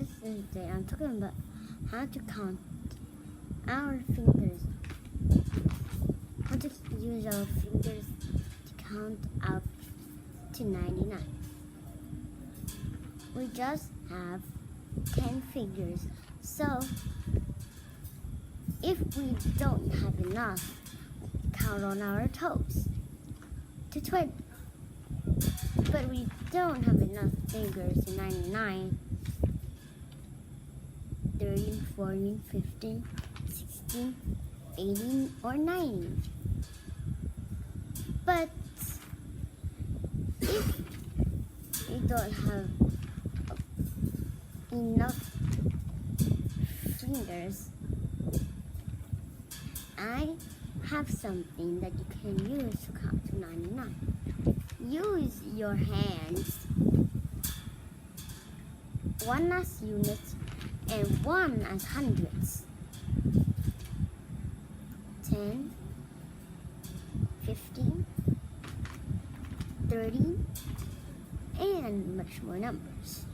Today I'm talking about how to count our fingers. How to use our fingers to count up to 99. We just have 10 fingers, so if we don't have enough, count on our toes to 20. But we don't have enough fingers to 99. 13, 14, 15, 16, 18, or 19. But if you don't have enough fingers, I have something that you can use to count to 99. Use your hands, one as units and one as hundreds. 10, 15, 30, and much more numbers.